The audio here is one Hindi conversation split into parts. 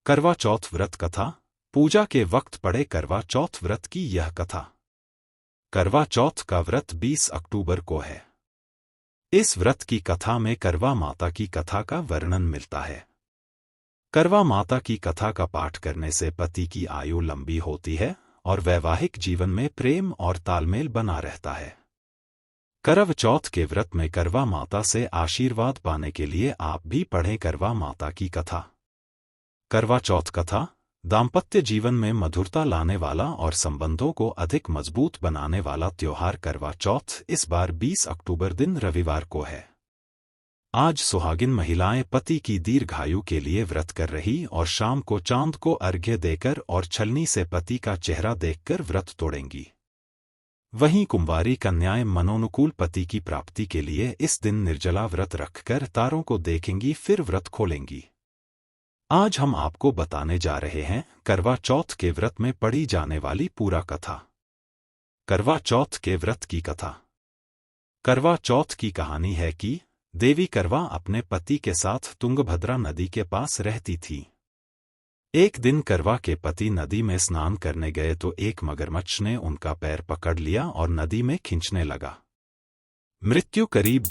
करवा चौथ व्रत कथा। पूजा के वक्त पड़े करवा चौथ व्रत की यह कथा। करवा चौथ का व्रत 20 अक्टूबर को है। इस व्रत की कथा में करवा माता की कथा का वर्णन मिलता है। करवा माता की कथा का पाठ करने से पति की आयु लंबी होती है और वैवाहिक जीवन में प्रेम और तालमेल बना रहता है। करवा चौथ के व्रत में करवा माता से आशीर्वाद पाने के लिए आप भी पढ़ें करवा माता की कथा। करवा चौथ कथा दाम्पत्य जीवन में मधुरता लाने वाला और संबंधों को अधिक मजबूत बनाने वाला त्योहार करवा चौथ इस बार 20 अक्टूबर दिन रविवार को है। आज सुहागिन महिलाएं पति की दीर्घायु के लिए व्रत कर रही और शाम को चांद को अर्घ्य देकर और छलनी से पति का चेहरा देखकर व्रत तोड़ेंगी। वहीं कुंवारी कन्याएं मनोनुकूल पति की प्राप्ति के लिए इस दिन निर्जला व्रत रखकर तारों को देखेंगी, फिर व्रत खोलेंगी। आज हम आपको बताने जा रहे हैं करवा चौथ के व्रत में पढ़ी जाने वाली पूरा कथा। करवा चौथ के व्रत की कथा। करवा चौथ की कहानी है कि देवी करवा अपने पति के साथ तुंगभद्रा नदी के पास रहती थी। एक दिन करवा के पति नदी में स्नान करने गए तो एक मगरमच्छ ने उनका पैर पकड़ लिया और नदी में खींचने लगा। मृत्यु करीब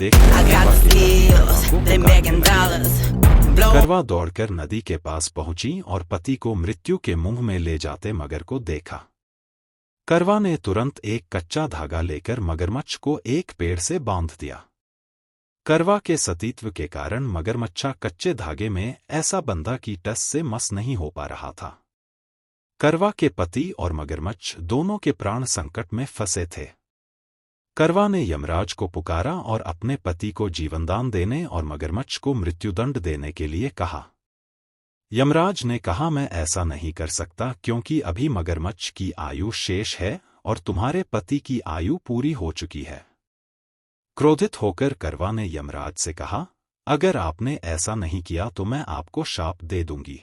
करवा दौड़कर नदी के पास पहुंची और पति को मृत्यु के मुंह में ले जाते मगर को देखा। करवा ने तुरंत एक कच्चा धागा लेकर मगरमच्छ को एक पेड़ से बांध दिया। करवा के सतीत्व के कारण मगरमच्छा कच्चे धागे में ऐसा बंधा कि टस से मस नहीं हो पा रहा था। करवा के पति और मगरमच्छ दोनों के प्राण संकट में फंसे थे। करवा ने यमराज को पुकारा और अपने पति को जीवनदान देने और मगरमच्छ को मृत्युदंड देने के लिए कहा। यमराज ने कहा, मैं ऐसा नहीं कर सकता क्योंकि अभी मगरमच्छ की आयु शेष है और तुम्हारे पति की आयु पूरी हो चुकी है। क्रोधित होकर करवा ने यमराज से कहा, अगर आपने ऐसा नहीं किया तो मैं आपको शाप दे दूंगी।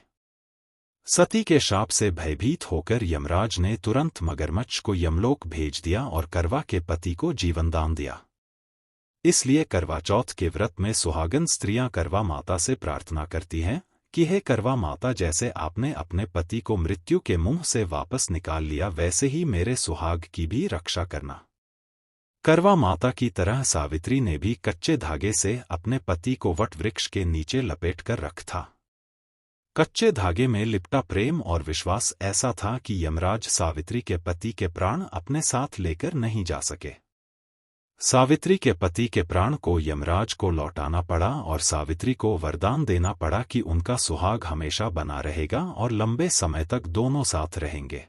सती के शाप से भयभीत होकर यमराज ने तुरंत मगरमच्छ को यमलोक भेज दिया और करवा के पति को जीवनदान दिया। इसलिए करवा चौथ के व्रत में सुहागन स्त्रियां करवा माता से प्रार्थना करती हैं कि हे करवा माता, जैसे आपने अपने पति को मृत्यु के मुंह से वापस निकाल लिया वैसे ही मेरे सुहाग की भी रक्षा करना। करवा माता की तरह सावित्री ने भी कच्चे धागे से अपने पति को वट वृक्ष के नीचे लपेट कर रखा था। कच्चे धागे में लिपटा प्रेम और विश्वास ऐसा था कि यमराज सावित्री के पति के प्राण अपने साथ लेकर नहीं जा सके। सावित्री के पति के प्राण को यमराज को लौटाना पड़ा और सावित्री को वरदान देना पड़ा कि उनका सुहाग हमेशा बना रहेगा और लंबे समय तक दोनों साथ रहेंगे।